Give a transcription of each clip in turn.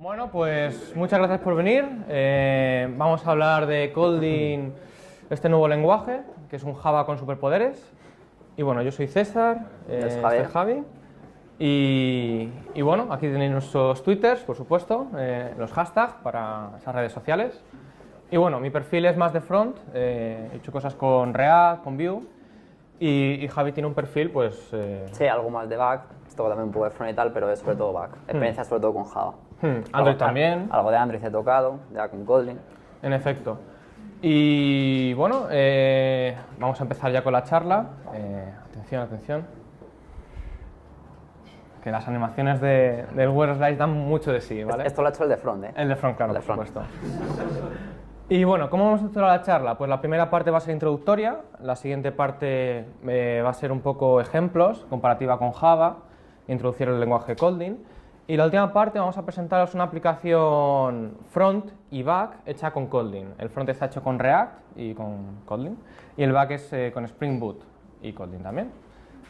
Bueno, pues muchas gracias por venir. Vamos a hablar de Kotlin, este nuevo lenguaje, que es un Java con superpoderes. Y bueno, yo soy César, este es Javi. Y bueno, aquí tenéis nuestros twitters, por supuesto, los hashtags para esas redes sociales. Y bueno, mi perfil es más de front, he hecho cosas con React, con Vue. Y Javi tiene un perfil, pues... Sí, algo más de back, esto también un poco de front y tal, pero es sobre todo back. Experiencia sobre todo con Java. Android también. Algo de Android he tocado, ya con Kotlin. En efecto. Y bueno, vamos a empezar ya con la charla. Atención, atención. Que las animaciones del Word Slice dan mucho de sí, ¿vale? Esto lo ha hecho el de front, ¿eh? El de front, claro, el de por front. supuesto. Y bueno, ¿cómo vamos a hacer la charla? Pues la primera parte va a ser introductoria, la siguiente parte va a ser un poco ejemplos, comparativa con Java, introducir el lenguaje Kotlin. Y la última parte vamos a presentaros una aplicación front y back hecha con Kotlin. El front está hecho con React y con Kotlin, y el back es con Spring Boot y Kotlin también.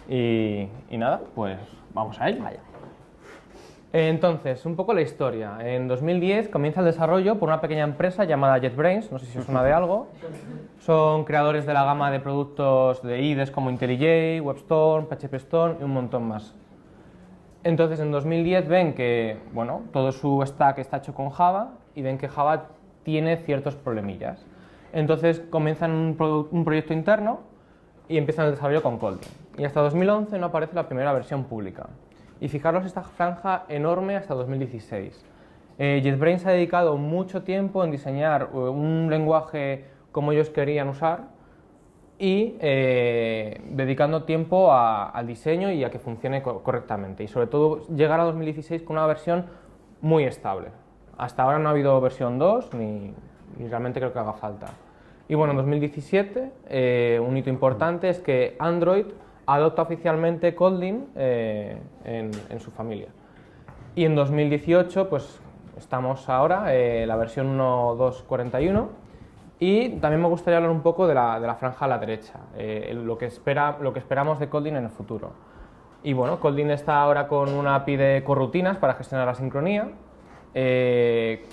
Y nada, pues vamos a ello. Vaya. Entonces, un poco la historia. En 2010 comienza el desarrollo por una pequeña empresa llamada JetBrains, no sé si os suena de algo. Son creadores de la gama de productos de IDEs como IntelliJ, WebStorm, PHPStorm y un montón más. Entonces, en 2010 ven que, bueno, todo su stack está hecho con Java y ven que Java tiene ciertos problemillas. Entonces, comienzan un proyecto interno y empiezan el desarrollo con Kotlin. Y hasta 2011 no aparece la primera versión pública. Y fijaros esta franja enorme hasta 2016. JetBrains ha dedicado mucho tiempo en diseñar un lenguaje como ellos querían usar y dedicando tiempo al diseño y a que funcione correctamente. Y sobre todo llegar a 2016 con una versión muy estable. Hasta ahora no ha habido versión 2 ni realmente creo que haga falta. Y bueno, en 2017 un hito importante es que Android adopta oficialmente Kotlin en su familia. Y en 2018, pues estamos ahora, la versión 1.2.41, y también me gustaría hablar un poco de la franja a la derecha, lo que esperamos de Kotlin en el futuro. Y bueno, Kotlin está ahora con una API de corrutinas para gestionar la sincronía.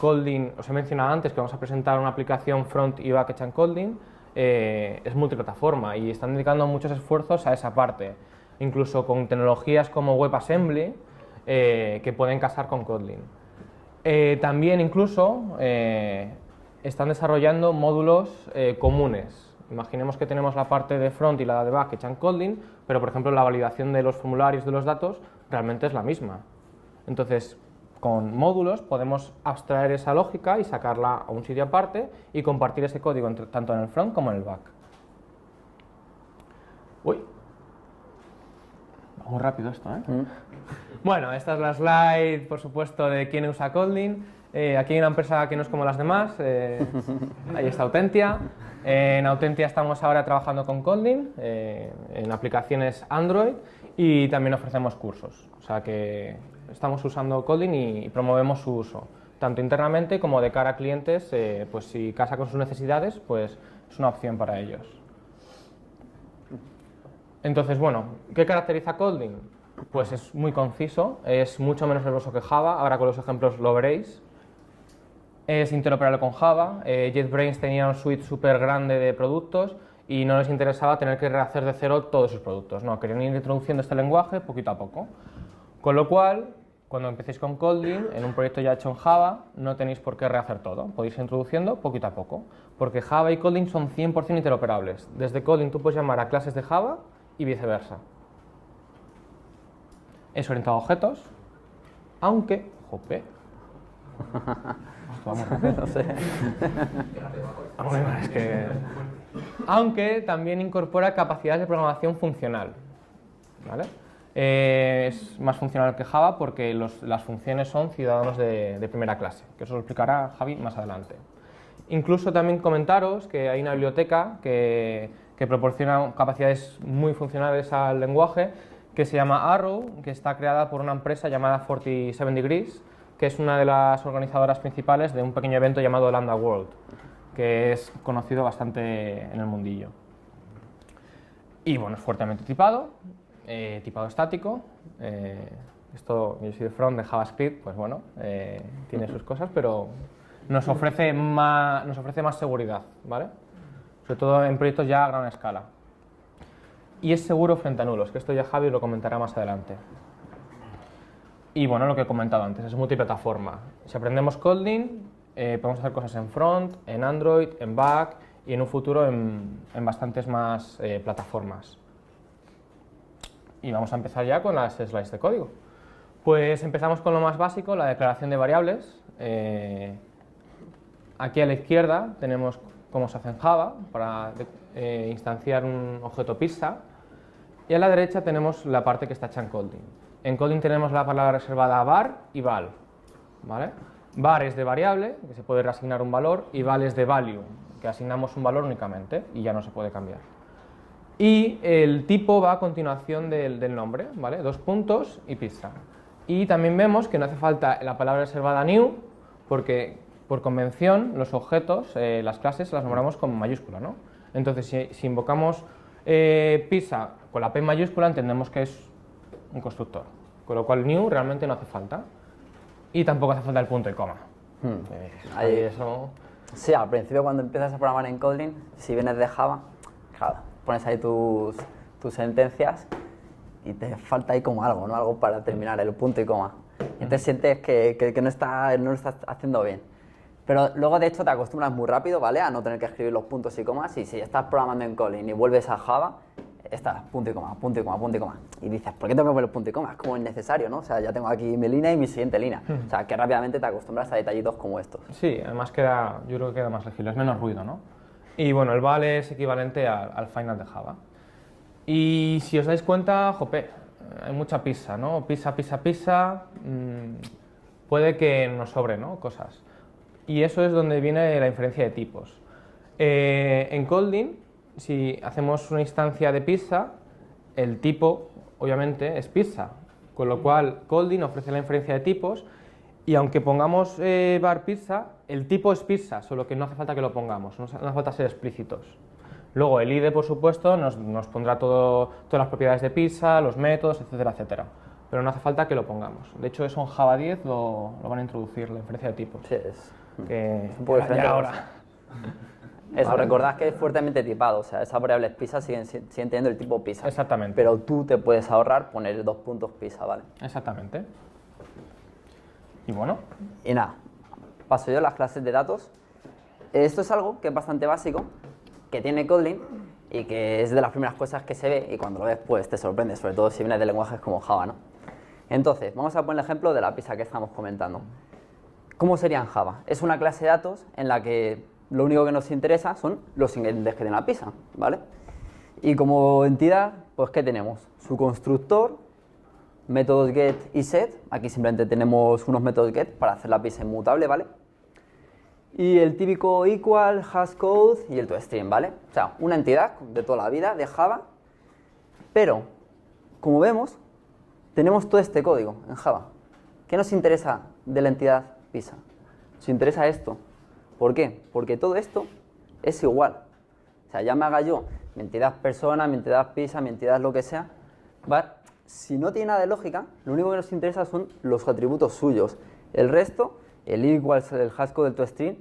Kotlin, os he mencionado antes que vamos a presentar una aplicación front y back hecha en Kotlin. Es multiplataforma y están dedicando muchos esfuerzos a esa parte, incluso con tecnologías como WebAssembly que pueden casar con Kotlin. También incluso están desarrollando módulos comunes. Imaginemos que tenemos la parte de front y la de back hecha en Kotlin, pero por ejemplo la validación de los formularios de los datos realmente es la misma. Entonces, con módulos podemos abstraer esa lógica y sacarla a un sitio aparte y compartir ese código tanto en el front como en el back. Uy, va muy rápido esto, ¿eh? Bueno, esta es la slide, por supuesto, de quién usa Kotlin. Aquí hay una empresa que no es como las demás, ahí está Autentia. En Autentia estamos ahora trabajando con Kotlin, en aplicaciones Android, y también ofrecemos cursos. O sea que estamos usando Kotlin y promovemos su uso, tanto internamente como de cara a clientes, pues si casa con sus necesidades, pues es una opción para ellos. Entonces, bueno, ¿qué caracteriza Kotlin? Pues es muy conciso, es mucho menos verboso que Java, ahora con los ejemplos lo veréis. Es interoperable con Java, JetBrains tenía un suite súper grande de productos y no les interesaba tener que rehacer de cero todos sus productos, no, querían ir introduciendo este lenguaje poquito a poco. Con lo cual, cuando empecéis con Kotlin, en un proyecto ya hecho en Java, no tenéis por qué rehacer todo, podéis ir introduciendo poquito a poco, porque Java y Kotlin son 100% interoperables. Desde Kotlin tú puedes llamar a clases de Java y viceversa. Es orientado a objetos, aunque... Jope. No sé. Es que... Aunque también incorpora capacidades de programación funcional, ¿vale? Es más funcional que Java porque las funciones son ciudadanos de primera clase, que eso lo explicará Javi más adelante. Incluso también comentaros que hay una biblioteca que proporciona capacidades muy funcionales al lenguaje, que se llama Arrow, que está creada por una empresa llamada 47 Degrees, que es una de las organizadoras principales de un pequeño evento llamado Lambda World, que es conocido bastante en el mundillo. Y bueno, es fuertemente tipado, tipado estático, Esto, yo soy de front, de JavaScript, pues bueno, tiene sus cosas, pero nos ofrece más seguridad, ¿vale? Sobre todo en proyectos ya a gran escala. Y es seguro frente a nulos, que esto ya Javi lo comentará más adelante. Y bueno, lo que he comentado antes, es multiplataforma. Si aprendemos Kotlin, podemos hacer cosas en front, en Android, en back y en un futuro en bastantes más plataformas. Y vamos a empezar ya con las slides de código. Pues empezamos con lo más básico, la declaración de variables. Aquí a la izquierda tenemos cómo se hace en Java para instanciar un objeto pizza. Y a la derecha tenemos la parte que está hecha en Kotlin. En Kotlin tenemos la palabra reservada var y val, ¿vale? Var es de variable, que se puede reasignar un valor, y val es de value, que asignamos un valor únicamente y ya no se puede cambiar. Y el tipo va a continuación del nombre, ¿vale? 2 puntos y pizza. Y también vemos que no hace falta la palabra reservada new, porque por convención los objetos, las clases, las nombramos con mayúscula, ¿no? Entonces, si invocamos pizza con la P mayúscula, entendemos que es un constructor, con lo cual new realmente no hace falta. Y tampoco hace falta el punto y coma. Ahí eso... Sí, al principio cuando empiezas a programar en Kotlin, si vienes de Java, claro, pones ahí tus sentencias y te falta ahí como algo, ¿no? Algo para terminar, el punto y coma. Y te sientes que no lo estás haciendo bien. Pero luego, de hecho, te acostumbras muy rápido, ¿vale? A no tener que escribir los puntos y comas. Y si estás programando en Kotlin y vuelves a Java, estás punto y coma, punto y coma, punto y coma. Y dices, ¿por qué tengo que poner punto y coma? Es como innecesario, ¿no? O sea, ya tengo aquí mi línea y mi siguiente línea. O sea, que rápidamente te acostumbras a detallitos como estos. Sí, además yo creo que queda más legible, es menos ruido, ¿no? Y bueno, el val es equivalente al final de Java. Y si os dais cuenta, jope, hay mucha pizza, ¿no? Pizza, puede que nos sobre, ¿no? Cosas. Y eso es donde viene la inferencia de tipos. En Kotlin, si hacemos una instancia de pizza, el tipo, obviamente, es pizza. Con lo cual, Kotlin ofrece la inferencia de tipos y aunque pongamos var pizza, el tipo es pizza, solo que no hace falta que lo pongamos, no hace falta ser explícitos. Luego el IDE, por supuesto, nos pondrá todas las propiedades de pizza, los métodos, etcétera, etcétera. Pero no hace falta que lo pongamos. De hecho, eso en Java 10 lo van a introducir, la inferencia de tipos. Sí, es un poco diferente. Ahora. Eso, Vale. recordad que es fuertemente tipado, o sea, esas variables pizza siguen teniendo el tipo pizza. Exactamente. Pero tú te puedes ahorrar poner 2 puntos pizza, ¿vale? Exactamente. Y bueno. Y nada, paso yo a las clases de datos. Esto es algo que es bastante básico, que tiene Kotlin y que es de las primeras cosas que se ve y cuando lo ves pues te sorprende, sobre todo si vienes de lenguajes como Java, ¿no? Entonces, vamos a poner el ejemplo de la pizza que estamos comentando. ¿Cómo sería en Java? Es una clase de datos en la que lo único que nos interesa son los ingredientes que tiene la pizza, ¿vale? Y como entidad, pues ¿qué tenemos? Su constructor, métodos get y set. Aquí simplemente tenemos unos métodos get para hacer la pizza inmutable, ¿vale? Y el típico equal, hashcode y el toString, ¿vale? O sea, una entidad de toda la vida de Java, pero, como vemos, tenemos todo este código en Java. ¿Qué nos interesa de la entidad pizza? Nos interesa esto. ¿Por qué? Porque todo esto es igual. O sea, ya me haga yo mi entidad persona, mi entidad pizza, mi entidad lo que sea, ¿vale? Si no tiene nada de lógica, lo único que nos interesa son los atributos suyos. El resto, el equal, el hashcode, el toString,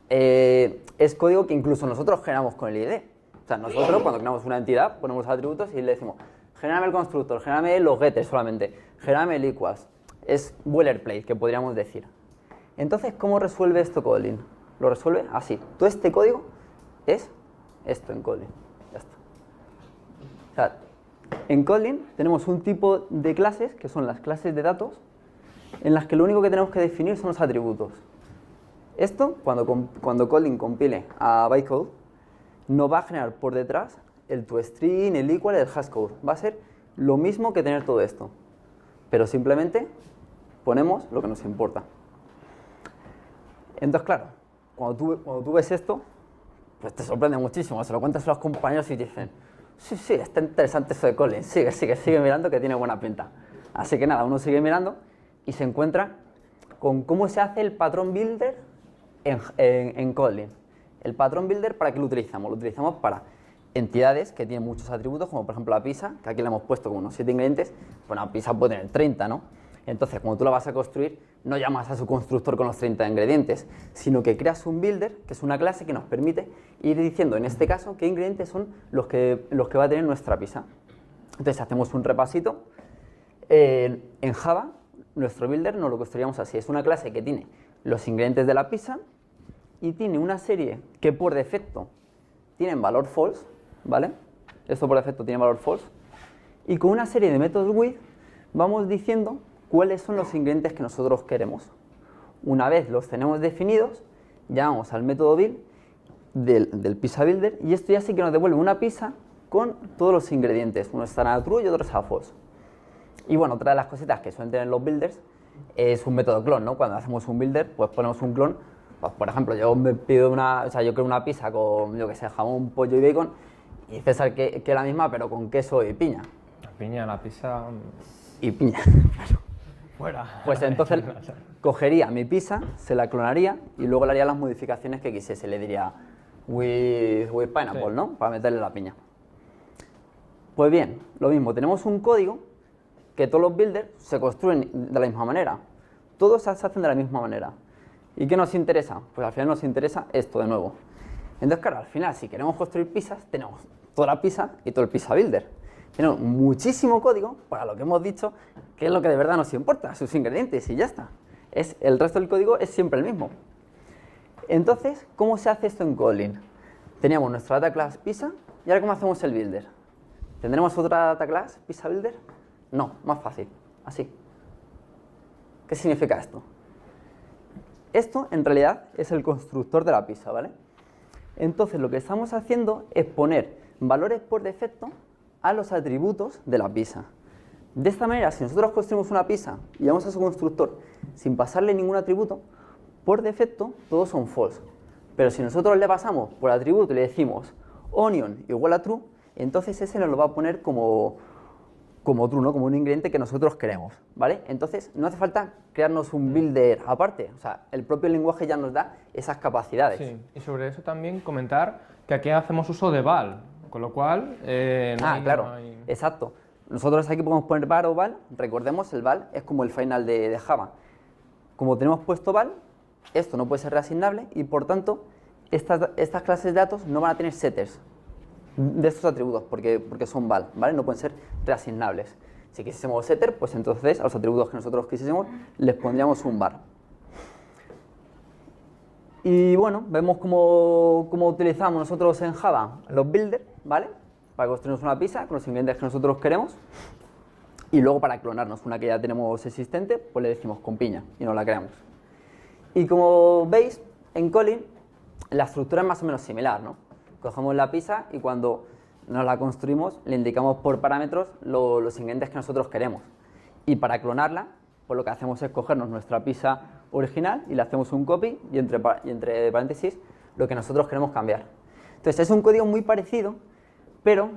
es código que incluso nosotros generamos con el IDE. O sea, nosotros cuando creamos una entidad ponemos los atributos y le decimos genérame el constructor, genérame los getters solamente, genérame el equals. Es boilerplate, que podríamos decir. Entonces, ¿cómo resuelve esto Kotlin? Lo resuelve así. Todo este código es esto en Kotlin. Ya está. O sea, en Kotlin tenemos un tipo de clases, que son las clases de datos, en las que lo único que tenemos que definir son los atributos. Esto, cuando Kotlin compile a bytecode, nos va a generar por detrás el toString, el equal, el hashcode. Va a ser lo mismo que tener todo esto, pero simplemente ponemos lo que nos importa. Entonces, claro, cuando tú ves esto, pues te sorprende muchísimo. Se lo cuentas a los compañeros y te dicen, sí, está interesante eso de Kotlin, sigue mirando que tiene buena pinta. Así que nada, uno sigue mirando y se encuentra con cómo se hace el patrón builder en Kotlin. El patrón builder, ¿para qué lo utilizamos? Lo utilizamos para entidades que tienen muchos atributos, como por ejemplo la pizza, que aquí le hemos puesto como unos 7 ingredientes, pues una pizza puede tener 30, ¿no? Entonces, cuando tú la vas a construir, no llamas a su constructor con los 30 ingredientes, sino que creas un builder, que es una clase que nos permite ir diciendo, en este caso, qué ingredientes son los que va a tener nuestra pizza. Entonces, hacemos un repasito. En Java, nuestro builder nos lo construiríamos así. Es una clase que tiene los ingredientes de la pizza y tiene una serie que por defecto tienen valor false, ¿vale? Esto por defecto tiene valor false. Y con una serie de métodos with vamos diciendo cuáles son los ingredientes que nosotros queremos. Una vez los tenemos definidos, llamamos al método build del pizza builder y esto ya sí que nos devuelve una pizza con todos los ingredientes. Uno estará a true y otro a false. Y bueno, otra de las cositas que suelen tener los builders es un método clon, ¿no? Cuando hacemos un builder, pues ponemos un clon. Pues, por ejemplo, yo creo una pizza con, yo que sé, jamón, pollo y bacon y César que la misma, pero con queso y piña. La piña, la pizza... Y piña. Fuera. Pues entonces cogería mi pizza, se la clonaría y luego le haría las modificaciones que quisiese. Le diría with pineapple, sí, ¿no? Para meterle la piña. Pues bien, lo mismo, tenemos un código que todos los builders se construyen de la misma manera. Todos se hacen de la misma manera. ¿Y qué nos interesa? Pues al final nos interesa esto de nuevo. Entonces, claro, al final, si queremos construir pizzas, tenemos toda la pizza y todo el pizza builder. Tenemos muchísimo código para lo que hemos dicho, que es lo que de verdad nos importa, sus ingredientes y ya está. El resto del código es siempre el mismo. Entonces, ¿cómo se hace esto en Kotlin? Teníamos nuestra data class pizza y ahora ¿cómo hacemos el builder? ¿Tendremos otra data class pizza builder? No, más fácil, así. ¿Qué significa esto? Esto, en realidad, es el constructor de la pizza, ¿vale? Entonces, lo que estamos haciendo es poner valores por defecto a los atributos de la pizza. De esta manera, si nosotros construimos una pizza y vamos a su constructor sin pasarle ningún atributo, por defecto todos son false. Pero si nosotros le pasamos por atributo y le decimos onion igual a true, entonces ese nos lo va a poner como true, ¿no? Como un ingrediente que nosotros queremos, ¿vale? Entonces no hace falta crearnos un builder aparte, o sea, el propio lenguaje ya nos da esas capacidades. Sí, y sobre eso también comentar que aquí hacemos uso de val, con lo cual... claro, exacto. Nosotros aquí podemos poner var o val, recordemos, el val es como el final de Java. Como tenemos puesto val, esto no puede ser reasignable y por tanto estas clases de datos no van a tener setters de estos atributos porque son val, ¿vale? No pueden ser reasignables. Si quisiésemos setter, pues entonces a los atributos que nosotros quisiésemos les pondríamos un var. Y bueno, vemos cómo utilizamos nosotros en Java los builders, ¿vale? Para construirnos una pizza con los ingredientes que nosotros queremos. Y luego para clonarnos una que ya tenemos existente, pues le decimos con piña y nos la creamos. Y como veis, en Kotlin la estructura es más o menos similar, ¿no? Cogemos la pizza y cuando nos la construimos le indicamos por parámetros los ingredientes que nosotros queremos. Y para clonarla, pues lo que hacemos es cogernos nuestra pizza original y le hacemos un copy y entre paréntesis lo que nosotros queremos cambiar. Entonces es un código muy parecido, pero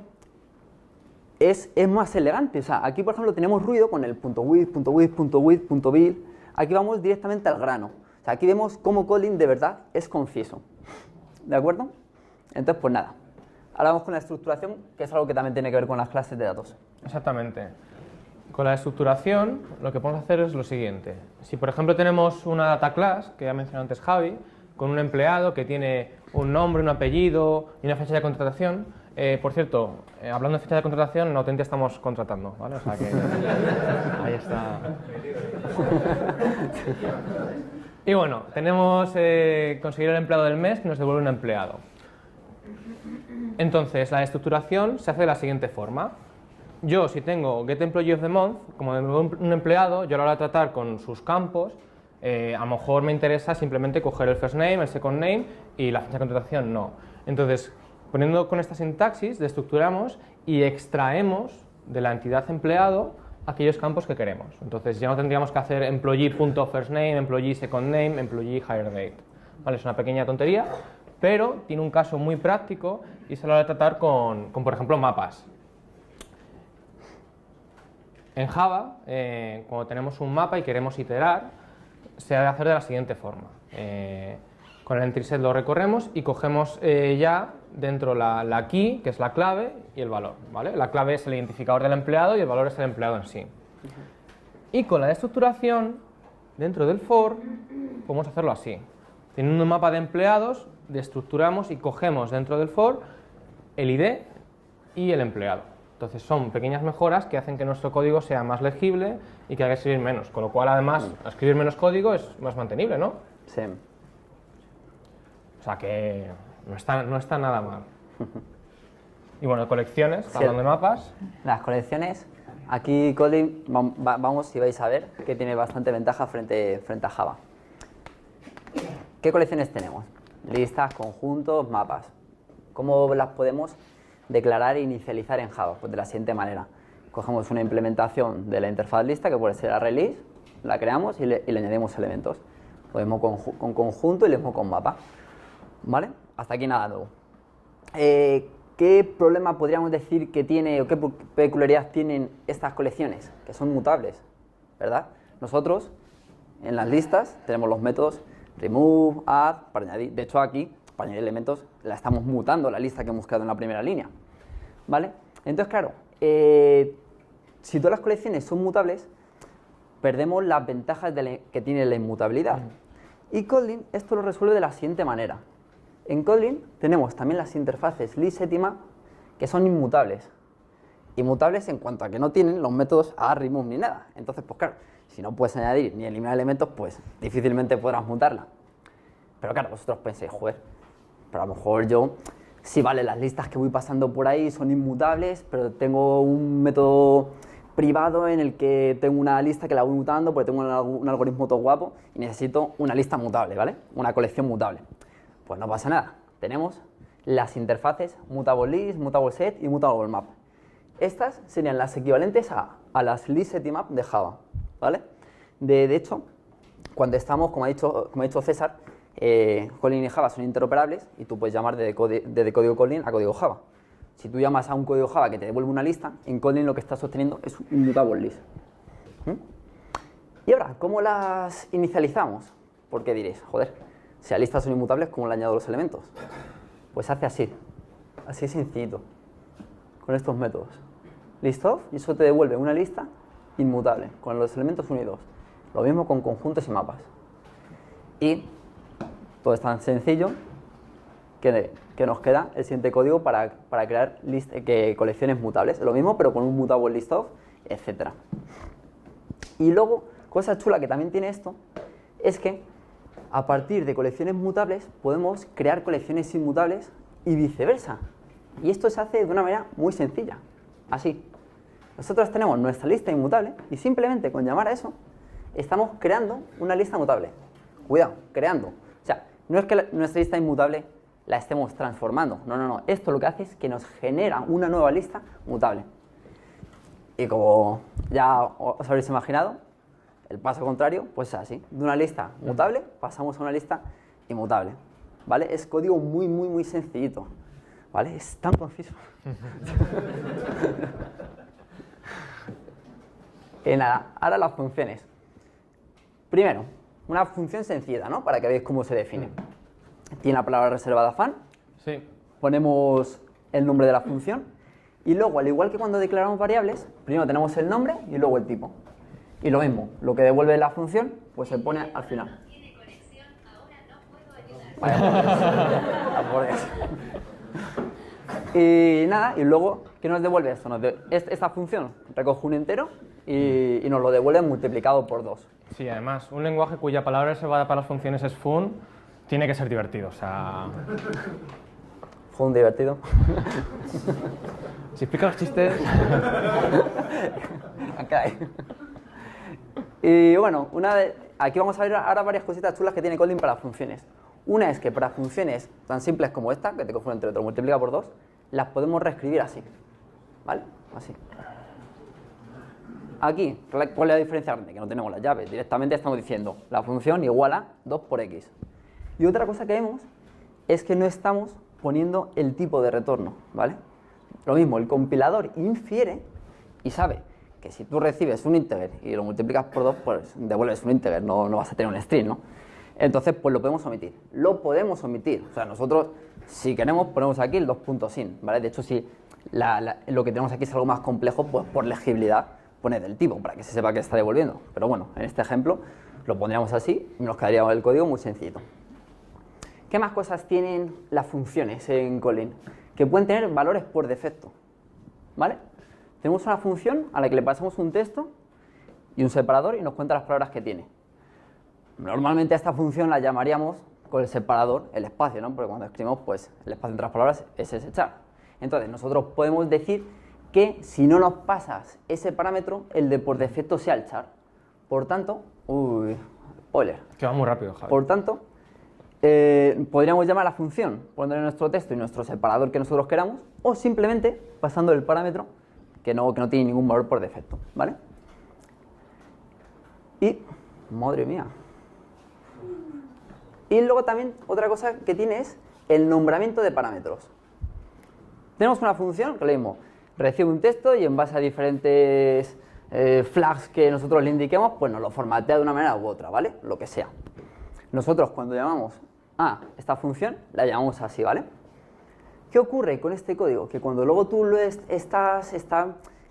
es más elegante. O sea, aquí por ejemplo tenemos ruido con el .with, .build. Aquí vamos directamente al grano. O sea, aquí vemos cómo Kotlin de verdad es conciso. ¿De acuerdo? Entonces, pues nada. Ahora vamos con la estructuración, que es algo que también tiene que ver con las clases de datos. Exactamente. Con la estructuración, lo que podemos hacer es lo siguiente. Si, por ejemplo, tenemos una data class, que ya mencionó antes Javi, con un empleado que tiene un nombre, un apellido y una fecha de contratación. Por cierto, hablando de fecha de contratación, en Autentia estamos contratando, ¿vale? O sea que ahí está. Y bueno, tenemos conseguir el empleado del mes que nos devuelve un empleado. Entonces, la estructuración se hace de la siguiente forma. Yo, si tengo getEmployee of the month, como un empleado, yo a la hora de tratar con sus campos, a lo mejor me interesa simplemente coger el first name, el second name y la fecha de contratación no. Entonces, poniendo con esta sintaxis, destructuramos y extraemos de la entidad empleado aquellos campos que queremos. Entonces, ya no tendríamos que hacer employee.firstname, employee second name, employee hire date. ¿Vale? Es una pequeña tontería, pero tiene un caso muy práctico y se lo va a tratar con, por ejemplo, mapas. En Java, cuando tenemos un mapa y queremos iterar, se ha de hacer de la siguiente forma. Con el entry set lo recorremos y cogemos ya dentro la key, que es la clave, y el valor, ¿vale? La clave es el identificador del empleado y el valor es el empleado en sí. Y con la destructuración, dentro del for, podemos hacerlo así. Teniendo un mapa de empleados, destructuramos y cogemos dentro del for el ID y el empleado. Entonces son pequeñas mejoras que hacen que nuestro código sea más legible y que haga escribir menos, con lo cual además escribir menos código es más mantenible, ¿no? Sí. O sea que no está nada mal. Y bueno, colecciones, Sí. hablando de mapas. Las colecciones, aquí Kotlin, vamos, si vais a ver, que tiene bastante ventaja frente a Java. ¿Qué colecciones tenemos? Listas, conjuntos, mapas. ¿Cómo las podemos declarar e inicializar en Java? Pues de la siguiente manera. Cogemos una implementación de la interfaz lista, que puede ser la release, la creamos y le añadimos elementos. Lo mismo con conjunto y lo mismo con mapa. ¿Vale? Hasta aquí nada nuevo. ¿Qué problema podríamos decir que tiene o qué peculiaridad tienen estas colecciones? Que son mutables, ¿verdad? Nosotros, en las listas, tenemos los métodos remove, add, para añadir. De hecho, aquí, para añadir elementos, la estamos mutando, la lista que hemos creado en la primera línea. ¿Vale? Entonces, claro, si todas las colecciones son mutables, perdemos las ventajas que tiene la inmutabilidad. Y Kotlin esto lo resuelve de la siguiente manera. En Kotlin tenemos también las interfaces list, set y map, que son inmutables. Inmutables en cuanto a que no tienen los métodos add, remove ni nada. Entonces, pues claro, si no puedes añadir ni eliminar elementos, pues difícilmente podrás mutarla. Pero claro, vosotros penséis, joder, pero a lo mejor yo, sí, vale, las listas que voy pasando por ahí son inmutables, pero tengo un método privado en el que tengo una lista que la voy mutando porque tengo un algoritmo todo guapo y necesito una lista mutable, ¿vale? Una colección mutable. Pues no pasa nada, tenemos las interfaces mutable list, mutable set y mutable map. Estas serían las equivalentes a las list, set y map de Java, ¿vale? De hecho, cuando estamos, como ha dicho César, Kotlin y Java son interoperables y tú puedes llamar desde código Kotlin a código Java. Si tú llamas a un código Java que te devuelve una lista, en Kotlin lo que estás obteniendo es un mutable list. Y ahora, ¿cómo las inicializamos? Porque diréis, joder, si las listas son inmutables, ¿cómo le añado los elementos? Pues hace así sencillito, con estos métodos. Listof, y eso te devuelve una lista inmutable, con los elementos 1 y 2. Lo mismo con conjuntos y mapas. Y todo es tan sencillo que nos queda el siguiente código para crear colecciones mutables. Lo mismo, pero con un mutable listof, etc. Y luego, cosa chula que también tiene esto, es que a partir de colecciones mutables podemos crear colecciones inmutables y viceversa. Y esto se hace de una manera muy sencilla, así. Nosotros tenemos nuestra lista inmutable y simplemente con llamar a eso estamos creando una lista mutable. Cuidado, creando. O sea, no es que nuestra lista inmutable la estemos transformando. No. Esto lo que hace es que nos genera una nueva lista mutable. Y como ya os habréis imaginado, el paso contrario, pues es así. De una lista mutable pasamos a una lista inmutable. ¿Vale? Es código muy sencillito. ¿Vale? Es tan conciso. Y nada, ahora las funciones. Primero, una función sencilla, ¿no? Para que veáis cómo se define. Tiene la palabra reservada fan. Sí. Ponemos el nombre de la función. Y luego, al igual que cuando declaramos variables, primero tenemos el nombre y luego el tipo. Y lo mismo, lo que devuelve la función, pues se pone al final. Tiene conexión, ahora no puedo ayudar. Vaya por Dios. Y nada, y luego, ¿qué nos devuelve esto? Esta función recoge un entero y nos lo devuelve multiplicado por 2. Sí, además, un lenguaje cuya palabra reservada para las funciones es fun, tiene que ser divertido, o sea... Fue un divertido. Si explica los chistes... Acá hay. Y bueno, aquí vamos a ver ahora varias cositas chulas que tiene Kotlin para funciones. Una es que para funciones tan simples como esta, que te coge un entero y te lo multiplica por 2, las podemos reescribir así. ¿Vale? Así. Aquí, ¿cuál es la diferencia grande? Que no tenemos las llaves. Directamente estamos diciendo la función igual a 2 por x. Y otra cosa que vemos es que no estamos poniendo el tipo de retorno, ¿vale? Lo mismo, el compilador infiere y sabe que si tú recibes un integer y lo multiplicas por 2, pues devuelves un integer, no vas a tener un string, ¿no? Entonces, pues lo podemos omitir. Lo podemos omitir. O sea, nosotros, si queremos, ponemos aquí el 2.sin, ¿vale? De hecho, si lo que tenemos aquí es algo más complejo, pues por legibilidad pone del tipo, para que se sepa que está devolviendo. Pero bueno, en este ejemplo lo pondríamos así y nos quedaría el código muy sencillito. ¿Qué más cosas tienen las funciones en Kotlin? Que pueden tener valores por defecto, ¿vale? Tenemos una función a la que le pasamos un texto y un separador y nos cuenta las palabras que tiene. Normalmente a esta función la llamaríamos con el separador el espacio, ¿no? Porque cuando escribimos, pues el espacio entre las palabras es ese char. Entonces, nosotros podemos decir que si no nos pasas ese parámetro, el de por defecto sea el char. Por tanto, spoiler. Que va muy rápido, Javi. Por tanto, podríamos llamar a la función, poner nuestro texto y nuestro separador que nosotros queramos, o simplemente pasando el parámetro que no tiene ningún valor por defecto, ¿vale? Y, madre mía. Y luego también otra cosa que tiene es el nombramiento de parámetros. Tenemos una función que le mismo recibe un texto y en base a diferentes flags que nosotros le indiquemos, pues nos lo formatea de una manera u otra, ¿vale? Lo que sea. Nosotros cuando llamamos a esta función, la llamamos así, ¿vale? ¿Qué ocurre con este código? Que cuando luego tú estás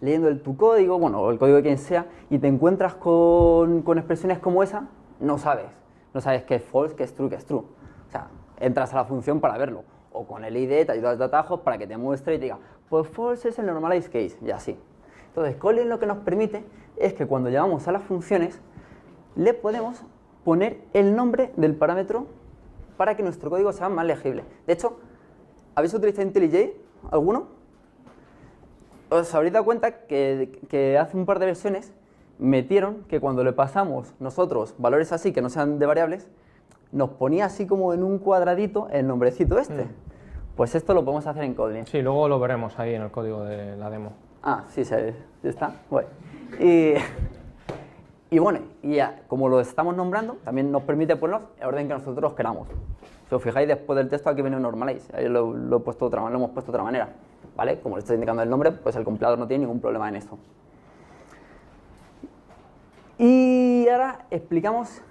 leyendo tu código, bueno, o el código de quien sea, y te encuentras con expresiones como esa, no sabes qué es false, qué es true, qué es true. O sea, entras a la función para verlo, o con el IDE te ayudas de atajos para que te muestre y te diga, pues false es el normalize case, y así. Entonces, Kotlin lo que nos permite es que cuando llamamos a las funciones, le podemos poner el nombre del parámetro para que nuestro código sea más legible. De hecho, ¿habéis utilizado IntelliJ alguno? Os habréis dado cuenta que hace un par de versiones metieron que cuando le pasamos nosotros valores así, que no sean de variables, nos ponía así como en un cuadradito el nombrecito este. Pues esto lo podemos hacer en Kotlin. Sí, luego lo veremos ahí en el código de la demo. Ah, sí, ya está. Bueno. Y bueno, y ya, como lo estamos nombrando, también nos permite ponerlos en orden que nosotros queramos. Si os fijáis, después del texto aquí viene un normalize. Ahí lo hemos puesto de otra manera. ¿Vale? Como le estoy indicando el nombre, pues el compilador no tiene ningún problema en esto. Y ahora explicamos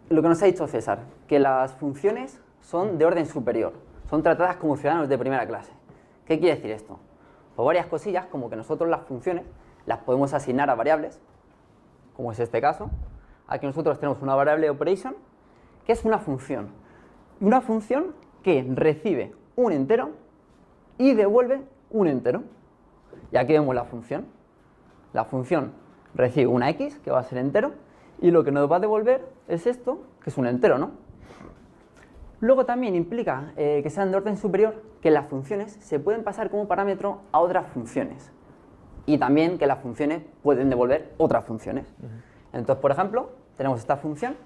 lo que nos ha dicho César, que las funciones son de orden superior, son tratadas como ciudadanos de primera clase. ¿Qué quiere decir esto? Pues varias cosillas, como que nosotros las funciones las podemos asignar a variables, como es este caso. Aquí nosotros tenemos una variable operation, que es una función que recibe un entero y devuelve un entero. Y aquí vemos la función. La función recibe una x, que va a ser entero, y lo que nos va a devolver es esto, que es un entero, ¿no? Luego también implica que sean de orden superior, que las funciones se pueden pasar como parámetro a otras funciones. Y también que las funciones pueden devolver otras funciones. Entonces, por ejemplo, tenemos esta función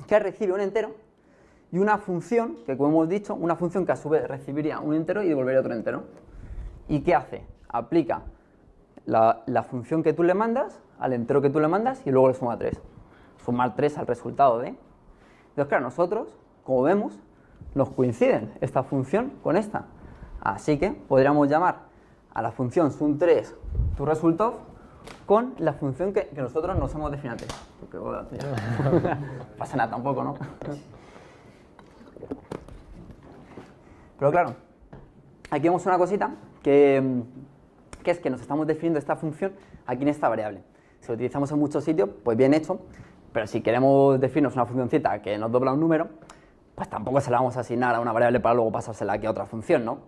que recibe un entero y una función, que como hemos dicho, una función que a su vez recibiría un entero y devolvería otro entero. ¿Y qué hace? Aplica la función que tú le mandas al entero que tú le mandas y luego le suma 3. Sumar 3 al resultado de... Entonces, claro, nosotros, como vemos, nos coinciden esta función con esta. Así que podríamos llamar a la función sum3 toResultOf con la función que nosotros nos hemos definido antes. Porque, bueno, no pasa nada tampoco, ¿no? Pero claro, aquí vemos una cosita que es que nos estamos definiendo esta función aquí en esta variable. Si lo utilizamos en muchos sitios, pues bien hecho, pero si queremos definirnos una funcioncita que nos dobla un número, pues tampoco se la vamos a asignar a una variable para luego pasársela aquí a otra función, ¿no?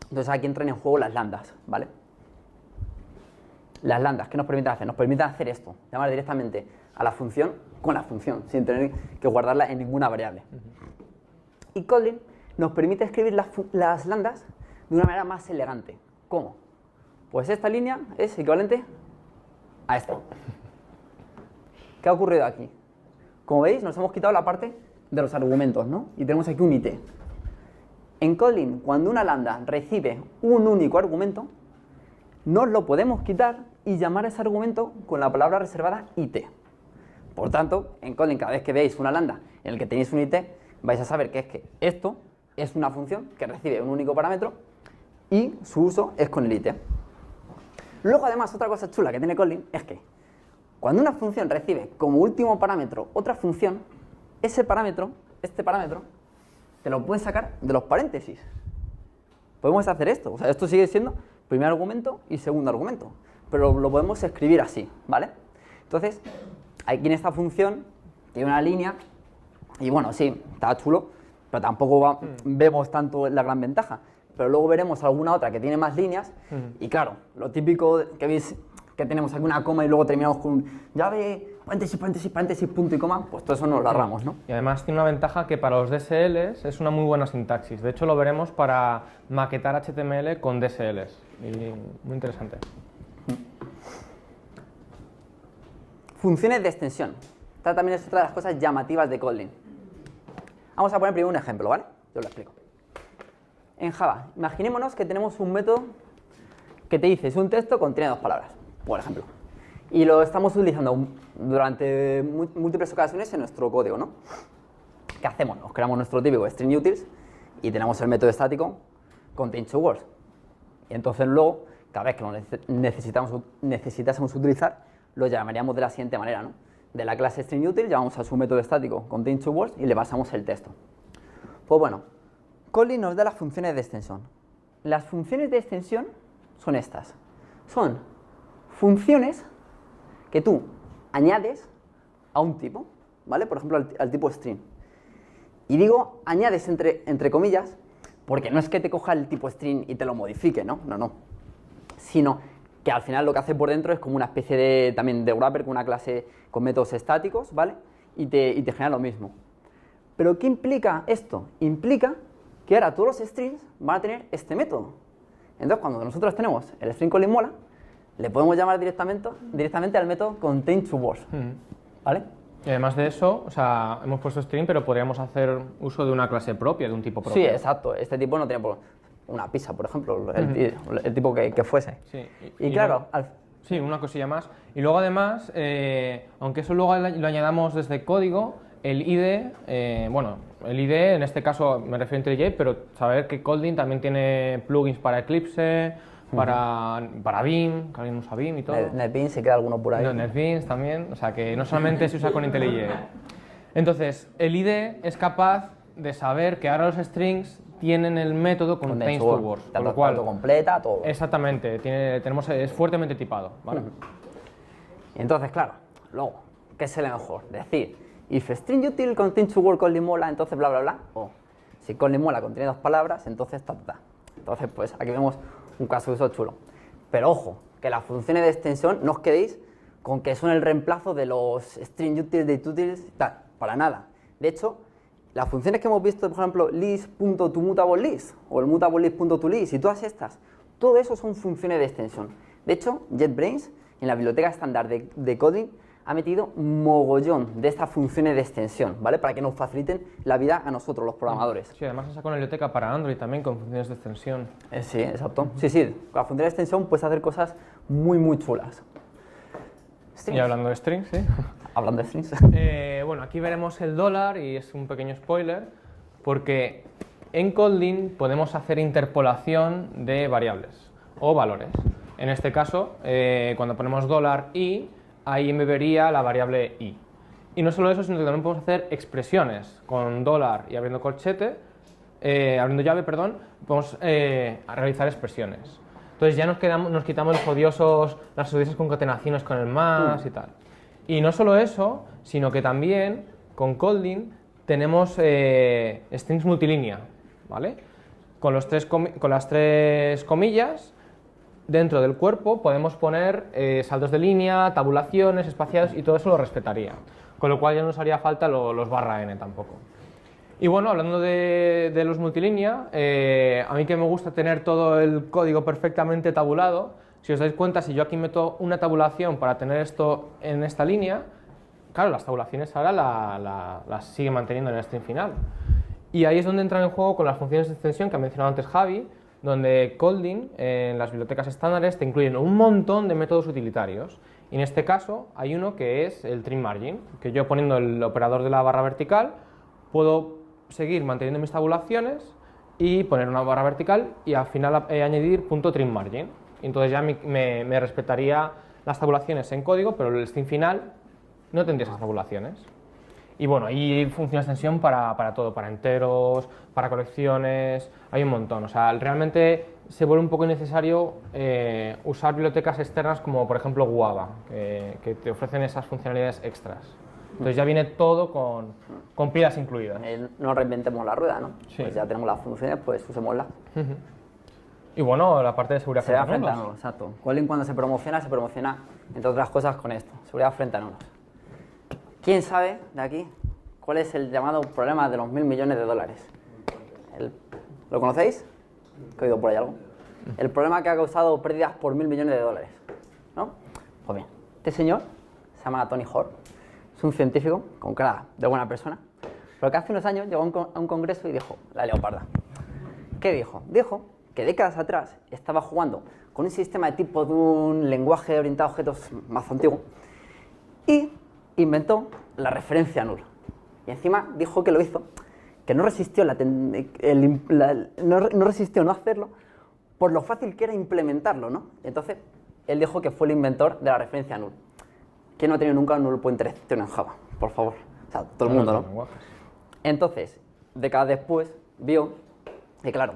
Entonces aquí entran en juego las lambdas, ¿vale? Las lambdas, ¿qué nos permiten hacer? Nos permiten hacer esto, llamar directamente a la función con la función, sin tener que guardarla en ninguna variable. Y Kotlin nos permite escribir las lambdas de una manera más elegante. ¿Cómo? Pues esta línea es equivalente a esta. ¿Qué ha ocurrido aquí? Como veis, nos hemos quitado la parte de los argumentos, ¿no? Y tenemos aquí un IT. En Kotlin, cuando una lambda recibe un único argumento, nos lo podemos quitar y llamar a ese argumento con la palabra reservada IT. Por tanto, en Kotlin, cada vez que veáis una lambda en la que tenéis un IT, vais a saber que esto es una función que recibe un único parámetro y su uso es con el IT. Luego, además, otra cosa chula que tiene Kotlin es que cuando una función recibe como último parámetro otra función, este parámetro, te lo puedes sacar de los paréntesis. Podemos hacer esto, o sea, esto sigue siendo primer argumento y segundo argumento, pero lo podemos escribir así, ¿vale? Entonces, aquí en esta función tiene una línea y bueno, sí, está chulo, pero tampoco vemos tanto la gran ventaja. Pero luego veremos alguna otra que tiene más líneas y claro, lo típico que veis que tenemos aquí una coma y luego terminamos con llave, paréntesis, paréntesis, paréntesis, punto y coma, pues todo eso nos lo ahorramos, ¿no? Y además tiene una ventaja que para los DSLs es una muy buena sintaxis. De hecho, lo veremos para maquetar HTML con DSLs. Y muy interesante. Funciones de extensión. Esta también es otra de las cosas llamativas de Kotlin. Vamos a poner primero un ejemplo, ¿vale? Yo lo explico. En Java, imaginémonos que tenemos un método que te dice, si un texto contiene 2 palabras, por ejemplo, y lo estamos utilizando durante múltiples ocasiones en nuestro código, ¿no? ¿Qué hacemos? Nos creamos nuestro típico string utils y tenemos el método estático contain2words. Y entonces luego, cada vez que lo necesitásemos utilizar, lo llamaríamos de la siguiente manera, ¿no? De la clase string util llamamos a su método estático contain2words y le pasamos el texto. Pues bueno, Kotlin nos da las funciones de extensión. Las funciones de extensión son estas. Son funciones que tú añades a un tipo, ¿vale? Por ejemplo, al tipo string. Y digo añades entre comillas, porque no es que te coja el tipo string y te lo modifique, ¿no? No. Sino que al final lo que hace por dentro es como una especie también de wrapper con una clase con métodos estáticos, ¿vale? Y te genera lo mismo. ¿Pero qué implica esto? Implica que ahora todos los strings van a tener este método. Entonces, cuando nosotros tenemos el string Kotlin mola, le podemos llamar directamente al método contain2words, ¿vale? Y además de eso, o sea, hemos puesto string, pero podríamos hacer uso de una clase propia, de un tipo propio. Sí, exacto. Este tipo no tiene una pizza, por ejemplo, el tipo que fuese. Sí. Y claro, sí, una cosilla más. Y luego además, aunque eso luego lo añadamos desde código, el IDE, el IDE en este caso me refiero a IntelliJ, pero saber que Kotlin también tiene plugins para Eclipse, para Vim, que alguien usa Vim y todo. NetBeans, si queda alguno por ahí. No, NetBeans también, o sea que no solamente se usa con IntelliJ. Entonces, el IDE es capaz de saber que ahora los strings tienen el método contain2words, con lo cual completa todo. Exactamente, es fuertemente tipado, ¿vale? Y entonces, claro, luego, ¿qué es lo mejor? Decir, if string util contain2words Kotlin mola, entonces bla bla bla, o si Kotlin mola contiene 2 palabras, entonces Entonces, pues aquí vemos un caso de uso chulo. Pero ojo, que las funciones de extensión no os quedéis con que son el reemplazo de los string utils, date utils, tal, para nada. De hecho, las funciones que hemos visto, por ejemplo, list.toMutableList o el mutablelist.toList y todas estas, todo eso son funciones de extensión. De hecho, JetBrains, en la biblioteca estándar de Kotlin, ha metido un mogollón de estas funciones de extensión, ¿vale? Para que nos faciliten la vida a nosotros, los programadores. Sí, además ha sacado una biblioteca para Android también con funciones de extensión. Sí, exacto. Sí, con la función de extensión puedes hacer cosas muy, muy chulas. Y hablando de strings, sí. Hablando de strings. Bueno, aquí veremos el $, y es un pequeño spoiler, porque en Kotlin podemos hacer interpolación de variables o valores. En este caso, cuando ponemos $i, ahí embebería la variable i. Y no solo eso, sino que también podemos hacer expresiones con $, y abriendo corchete, abriendo llave, perdón, podemos realizar expresiones. Entonces ya nos quitamos las odiosas concatenaciones con el más y tal. Y no solo eso, sino que también con Kotlin tenemos strings multilínea, ¿vale? Con las 3 comillas. Dentro del cuerpo podemos poner saltos de línea, tabulaciones, espaciados y todo eso lo respetaría. Con lo cual ya no nos haría falta los /n tampoco. Y bueno, hablando de los multilínea, a mí que me gusta tener todo el código perfectamente tabulado, si os dais cuenta, si yo aquí meto una tabulación para tener esto en esta línea, claro, las tabulaciones ahora las sigue manteniendo en el string final. Y ahí es donde entran en juego con las funciones de extensión que ha mencionado antes Javi, donde Kotlin, en las bibliotecas estándares, te incluyen un montón de métodos utilitarios. Y en este caso hay uno que es el trim margin, que yo poniendo el operador de la barra vertical puedo seguir manteniendo mis tabulaciones y poner una barra vertical y al final añadir .trim margin. Entonces ya me respetaría las tabulaciones en código, pero el string final no tendría esas tabulaciones. Y bueno, ahí funciona extensión para todo, para enteros, para colecciones, hay un montón. O sea, realmente se vuelve un poco innecesario usar bibliotecas externas como por ejemplo Guava, que te ofrecen esas funcionalidades extras. Entonces ya viene todo con pilas incluidas. No reinventemos la rueda, ¿no? Sí. Pues ya tenemos las funciones, pues usémoslas. Y bueno, la parte de seguridad Seguridad frente frente a a nulos. nulos, exacto. Kotlin cuando se promociona, entre otras cosas, con esto, seguridad frente a nulos. ¿Quién sabe de aquí cuál es el llamado problema de los 1.000 millones de dólares? ¿Lo conocéis? ¿He oído por ahí algo? El problema que ha causado pérdidas por 1.000 millones de dólares, ¿no? Pues bien, este señor se llama Tony Hoare, es un científico con cara de buena persona, pero que hace unos años llegó a un congreso y dijo, la leoparda. ¿Qué dijo? Dijo que décadas atrás estaba jugando con un sistema de tipo de un lenguaje orientado a objetos más antiguo y inventó la referencia null. Y encima dijo que lo hizo, que no resistió, no resistió no hacerlo por lo fácil que era implementarlo, ¿no? Entonces, él dijo que fue el inventor de la referencia null. ¿Quién no ha tenido nunca un null pointer exception en Java? Por favor. O sea, todo el mundo, ¿no? Entonces, décadas después, vio que, claro,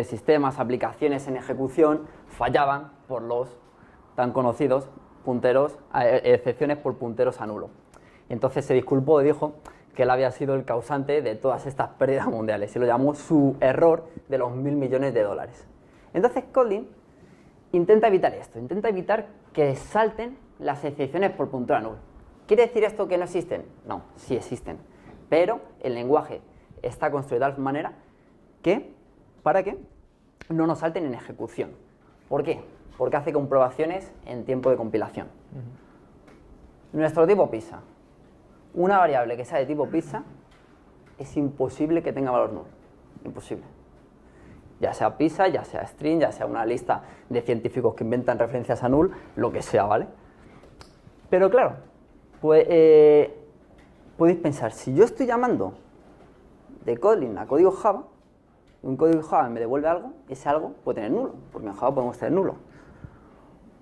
sistemas, aplicaciones en ejecución fallaban por los tan conocidos excepciones por punteros a nulo. Y entonces se disculpó y dijo que él había sido el causante de todas estas pérdidas mundiales y lo llamó su error de los 1.000 millones de dólares. Entonces Kotlin intenta evitar esto, intenta evitar que salten las excepciones por puntero a nulo. ¿Quiere decir esto que no existen? No, sí existen, pero el lenguaje está construido de tal manera para que no nos salten en ejecución. ¿Por qué? Porque hace comprobaciones en tiempo de compilación. Nuestro tipo pizza. Una variable que sea de tipo pizza es imposible que tenga valor null. Imposible. Ya sea pizza, ya sea string, ya sea una lista de científicos que inventan referencias a null, lo que sea, ¿vale? Pero claro, podéis pensar, si yo estoy llamando de Kotlin a código Java, un código Java me devuelve algo, ese algo puede tener nulo, porque en Java podemos tener nulo.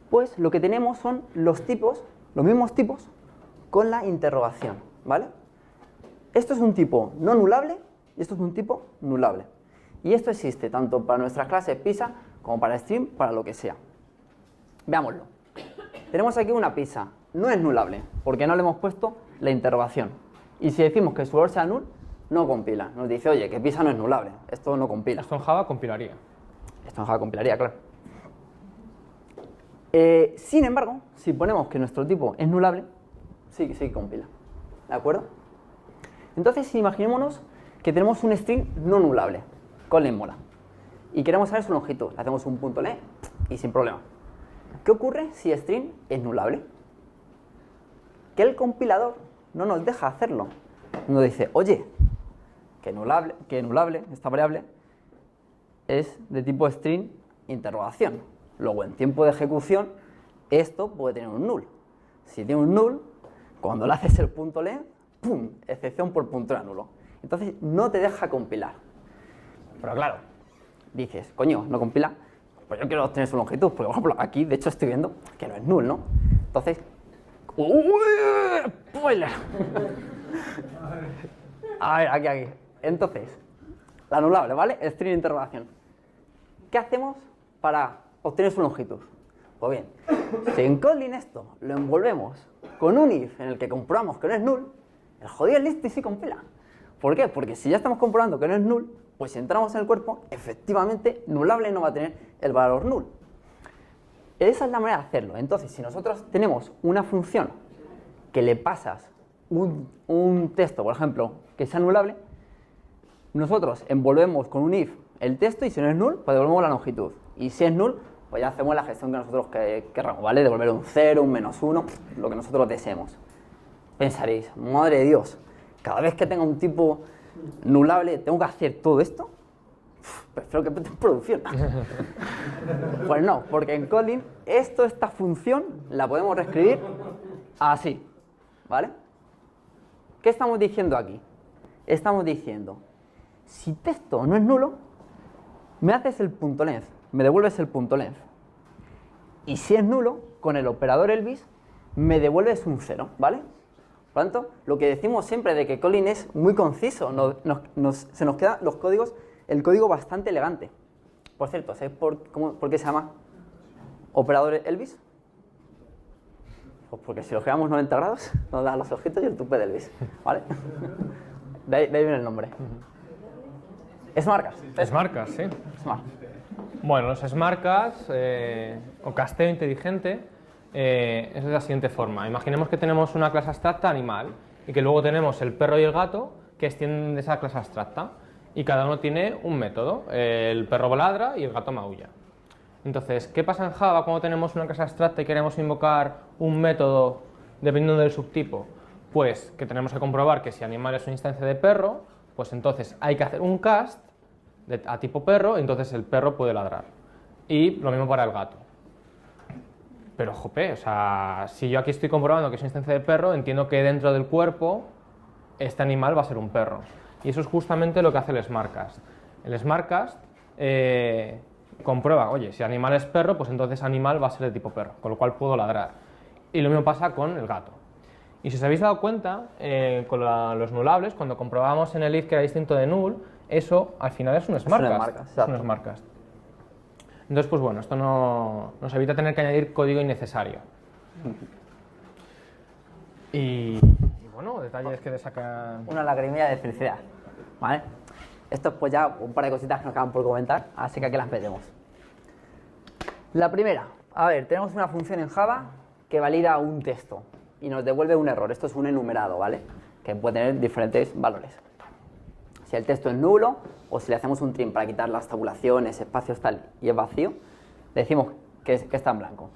Pues lo que tenemos son los mismos tipos, con la interrogación, ¿vale? Esto es un tipo no nulable y esto es un tipo nulable. Y esto existe tanto para nuestras clases pizza como para string, para lo que sea. Veámoslo. Tenemos aquí una pizza, no es nulable, porque no le hemos puesto la interrogación. Y si decimos que su valor sea null, no compila. Nos dice, oye, que pizza no es nulable, esto no compila. Esto en Java compilaría. Esto en Java compilaría, claro. Sin embargo, si ponemos que nuestro tipo es nulable, sí que compila. ¿De acuerdo? Entonces, imaginémonos que tenemos un string no nulable, Kotlin mola, y queremos saber su longitud. Le hacemos un punto .len y sin problema. ¿Qué ocurre si string es nulable? Que el compilador no nos deja hacerlo. Nos dice, oye, que nulable, esta variable, es de tipo string interrogación. Luego, en tiempo de ejecución, esto puede tener un null. Si tiene un null, cuando le haces el punto len, ¡pum!, excepción por puntero a nulo. Entonces, no te deja compilar. Pero claro, dices, coño, no compila, pues yo quiero obtener su longitud, porque por ejemplo, aquí, de hecho, estoy viendo que no es null, ¿no? Entonces, ¡uy! ¡Spoiler! A ver, aquí. Entonces, la anulable, ¿vale? String de interrogación. ¿Qué hacemos para obtener su longitud? Pues bien, si en Kotlin esto lo envolvemos con un if en el que comprobamos que no es null, el jodido es listo y sí compila. ¿Por qué? Porque si ya estamos comprobando que no es null, pues si entramos en el cuerpo, efectivamente, nulable no va a tener el valor null. Esa es la manera de hacerlo. Entonces, si nosotros tenemos una función que le pasas un texto, por ejemplo, que sea nulable, nosotros envolvemos con un if el texto y si no es null, pues devolvemos la longitud. Y si es null, pues ya hacemos la gestión que nosotros querramos, ¿vale? Devolver un 0, un -1, lo que nosotros deseemos. Pensaréis, madre de Dios, cada vez que tenga un tipo nulable, ¿tengo que hacer todo esto? Prefiero que esté en producción. Pues no, porque en Kotlin esta función la podemos reescribir así, ¿vale? ¿Qué estamos diciendo aquí? Estamos diciendo, si texto no es nulo, me haces el punto length, me devuelves el punto length. Y si es nulo, con el operador elvis, me devuelves un 0, ¿vale? Por lo tanto, lo que decimos siempre de que Kotlin es muy conciso, se nos queda el código bastante elegante. Por cierto, ¿sabéis por qué se llama operador Elvis? Pues porque si lo giramos 90 grados, nos da los ojitos y el tupe de Elvis, ¿vale? De ahí viene el nombre. Smartcast. Smartcast, sí. Smart. Bueno, los Smartcast o casteo inteligente es de la siguiente forma. Imaginemos que tenemos una clase abstracta animal y que luego tenemos el perro y el gato que extienden de esa clase abstracta y cada uno tiene un método. El perro ladra y el gato maulla. Entonces, ¿qué pasa en Java cuando tenemos una clase abstracta y queremos invocar un método dependiendo del subtipo? Pues que tenemos que comprobar que si animal es una instancia de perro, pues entonces hay que hacer un cast a tipo perro y entonces el perro puede ladrar. Y lo mismo para el gato. Pero, jope, o sea, si yo aquí estoy comprobando que es una instancia de perro, entiendo que dentro del cuerpo este animal va a ser un perro. Y eso es justamente lo que hace el Smartcast. El Smartcast comprueba, oye, si animal es perro, pues entonces animal va a ser de tipo perro, con lo cual puedo ladrar. Y lo mismo pasa con el gato. Y si os habéis dado cuenta, con los nullables, cuando comprobábamos en el if que era distinto de null, eso al final es un Smartcast. Es un Smartcast. Entonces, pues bueno, esto nos evita tener que añadir código innecesario. Y bueno, detalles que le sacan... Una lagrimilla de felicidad, ¿vale? Esto es pues ya un par de cositas que nos quedan por comentar, así que aquí las metemos. La primera, a ver, tenemos una función en Java que valida un texto y nos devuelve un error. Esto es un enumerado, ¿vale? Que puede tener diferentes valores. Si el texto es nulo o si le hacemos un trim para quitar las tabulaciones, espacios tal y es vacío, le decimos que está en blanco.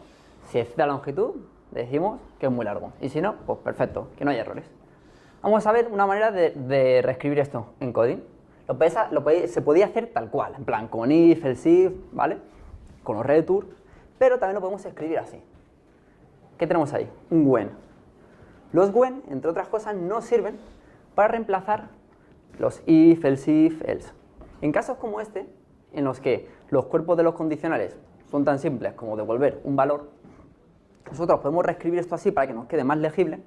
Si excede la longitud, le decimos que es muy largo. Y si no, pues perfecto, que no hay errores. Vamos a ver una manera de reescribir esto en Kotlin. Se podía hacer tal cual, en plan con if, else if, ¿vale? Con los return, pero también lo podemos escribir así. ¿Qué tenemos ahí? Un when. Los when, entre otras cosas, nos sirven para reemplazar los if, else if, else. En casos como este, en los que los cuerpos de los condicionales son tan simples como devolver un valor, nosotros podemos reescribir esto así para que nos quede más legible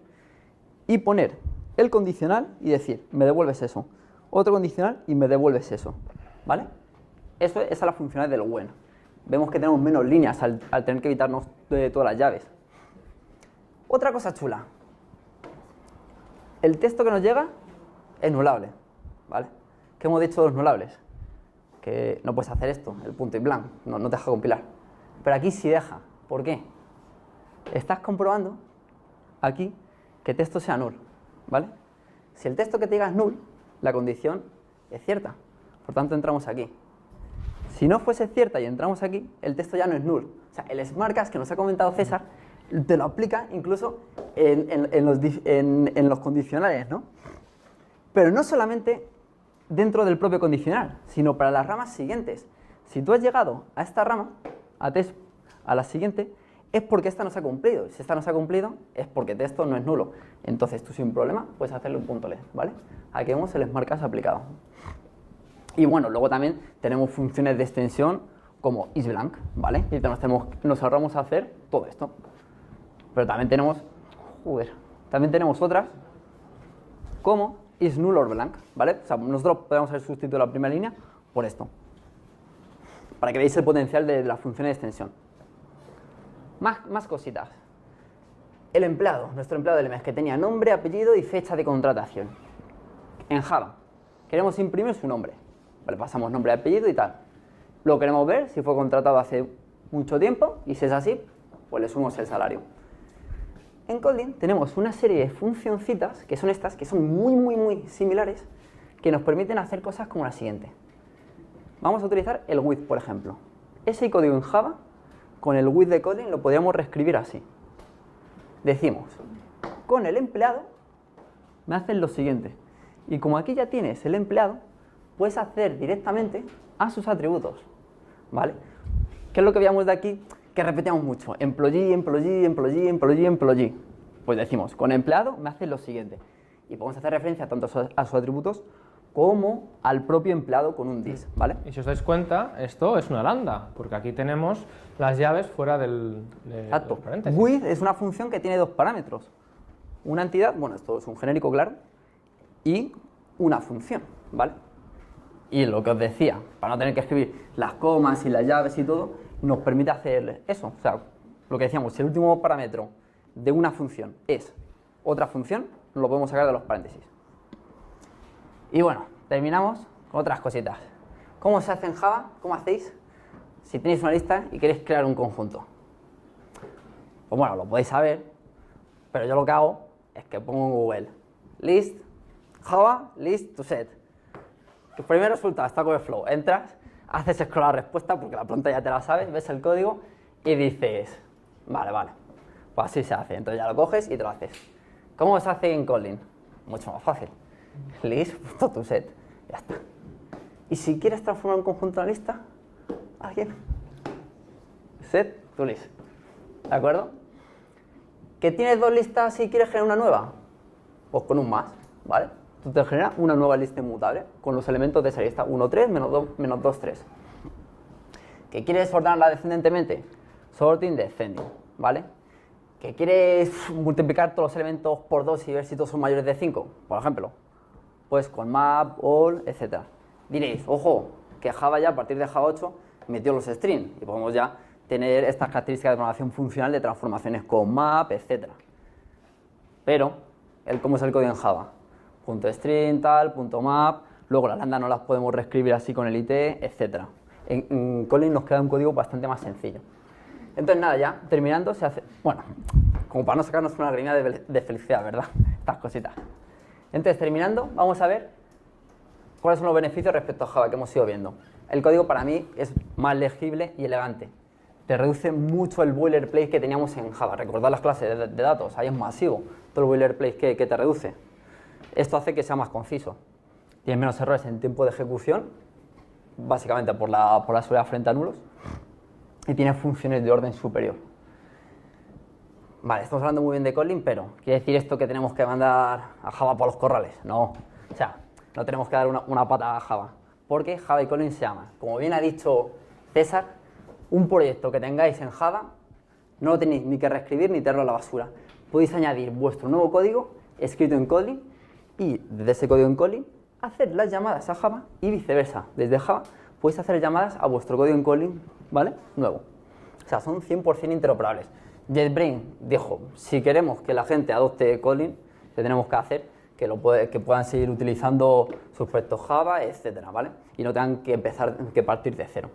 y poner el condicional y decir, me devuelves eso. Otro condicional y me devuelves eso, ¿vale? Esa es la funcionalidad del when. Vemos que tenemos menos líneas al tener que evitarnos de todas las llaves. Otra cosa chula. El texto que nos llega es nullable, ¿vale? ¿Qué hemos dicho de los nullables? Que no puedes hacer esto, el punto y blank, no te deja compilar. Pero aquí sí deja. ¿Por qué? Estás comprobando aquí que texto sea null, ¿vale? Si el texto que te diga es null, la condición es cierta, por tanto entramos aquí. Si no fuese cierta y entramos aquí, el texto ya no es null. O sea, el Smartcast que nos ha comentado César te lo aplica incluso en los condicionales, ¿no? Pero no solamente dentro del propio condicional, sino para las ramas siguientes. Si tú has llegado a esta rama, a la siguiente, es porque esta no se ha cumplido. Si esta no se ha cumplido, es porque texto no es nulo. Entonces tú sin problema puedes hacerle un punto LED, ¿vale? Aquí vemos el Smartcast aplicado. Y bueno, luego también tenemos funciones de extensión como isBlank, ¿vale? Y nos ahorramos hacer todo esto. Pero también tenemos, otras como isNull_blank, ¿vale? O sea, nosotros podemos haber sustituido la primera línea por esto, para que veáis el potencial de las funciones de extensión. Más cositas. El empleado, nuestro empleado del mes, que tenía nombre, apellido y fecha de contratación. En Java, queremos imprimir su nombre. Vale, pasamos nombre, apellido y tal. Luego queremos ver si fue contratado hace mucho tiempo y si es así, pues le sumamos el salario. En Kotlin tenemos una serie de funcioncitas, que son estas, que son muy similares, que nos permiten hacer cosas como la siguiente. Vamos a utilizar el with, por ejemplo. Ese código en Java, con el with de Kotlin, lo podríamos reescribir así. Decimos, con el empleado me hacen lo siguiente. Y como aquí ya tienes el empleado, puedes hacer directamente a sus atributos, ¿vale? ¿Qué es lo que veíamos de aquí? Que repetíamos mucho, employee. Pues decimos, con empleado me hacen lo siguiente. Y podemos hacer referencia tanto a sus atributos como al propio empleado con un dis, ¿vale? Y si os dais cuenta, esto es una lambda, porque aquí tenemos las llaves fuera de Exacto. los paréntesis. With es una función que tiene dos parámetros. una entidad, bueno, esto es un genérico, claro, y una función, ¿vale? Y lo que os decía, para no tener que escribir las comas y las llaves y todo, nos permite hacer eso. O sea, lo que decíamos, si el último parámetro de una función es otra función, lo podemos sacar de los paréntesis. Y bueno, terminamos con otras cositas. ¿Cómo se hace en Java? ¿Cómo hacéis si tenéis una lista y queréis crear un conjunto? Pues bueno, lo podéis saber, pero yo lo que hago es que pongo en Google list, Java, list to set. El primer resultado está con el flow. Entras, haces scroll a la respuesta porque la pregunta ya te la sabes, ves el código y dices, vale, pues así se hace. Entonces ya lo coges y te lo haces. ¿Cómo se hace en Kotlin? Mucho más fácil. List.toSet, ya está. Y si quieres transformar un conjunto en una lista, ¿alguien? Set to list. ¿De acuerdo? ¿Que tienes dos listas y quieres generar una nueva? Pues con un más, ¿vale? Tú te generas una nueva lista inmutable con los elementos de esa lista, 1, 3, menos 2, 3. ¿Que quieres ordenarla descendentemente? Sorting descending, ¿vale? ¿Que quieres multiplicar todos los elementos por 2 y ver si todos son mayores de 5? Por ejemplo, pues con map, all, etc. Diréis, ojo, que Java ya a partir de Java 8 metió los strings y podemos ya tener estas características de programación funcional de transformaciones con map, etc. Pero, ¿cómo es el código en Java? .string, tal, .map, luego las lambda no las podemos reescribir así con el IT, etc. En Kotlin nos queda un código bastante más sencillo. Entonces nada, ya terminando se hace, bueno, como para no sacarnos una lagrimilla de felicidad, ¿verdad? Estas cositas. Entonces terminando, vamos a ver cuáles son los beneficios respecto a Java que hemos ido viendo. El código para mí es más legible y elegante. Te reduce mucho el boilerplate que teníamos en Java. Recordad las clases de datos, ahí es masivo todo el boilerplate que te reduce. Esto hace que sea más conciso. Tienes menos errores en tiempo de ejecución, básicamente por la seguridad frente a nulos, y tiene funciones de orden superior. Vale, estamos hablando muy bien de Kotlin, pero ¿quiere decir esto que tenemos que mandar a Java por los corrales? No. O sea, no tenemos que dar una pata a Java, porque Java y Kotlin se aman. Como bien ha dicho César, un proyecto que tengáis en Java no lo tenéis ni que reescribir ni tirarlo a la basura. Podéis añadir vuestro nuevo código escrito en Kotlin y desde ese código en Kotlin hacer las llamadas a Java y viceversa. Desde Java podéis hacer llamadas a vuestro código en Kotlin, ¿vale? Nuevo. O sea, son 100% interoperables. JetBrains dijo, si queremos que la gente adopte Kotlin, le tenemos que hacer que puedan seguir utilizando sus proyectos Java, etcétera, ¿vale? Y no tengan que partir de cero.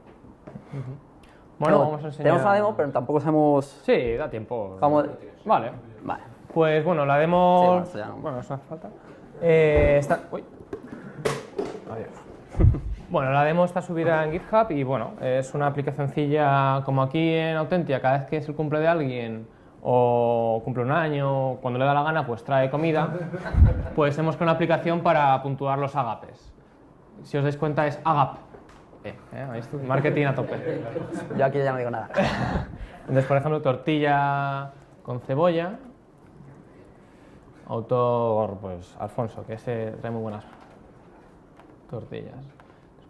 Bueno, vamos a enseñar... Tenemos una demo, pero tampoco sabemos... Sí, da tiempo. Vale. Vale. Pues bueno, la Sí, demo... bueno, esto ya no. Bueno, eso hace falta. Uy. Adiós. Bueno, la demo está subida en GitHub y bueno, es una aplicacioncilla como aquí en Autentia, cada vez que es el cumple de alguien o cumple un año, o cuando le da la gana, pues trae comida, pues hemos creado una aplicación para puntuar los agapes. Si os dais cuenta es agap. Marketing a tope. Yo aquí ya no digo nada. Entonces, por ejemplo, tortilla con cebolla. Autor, pues, Alfonso, que ese trae muy buenas tortillas.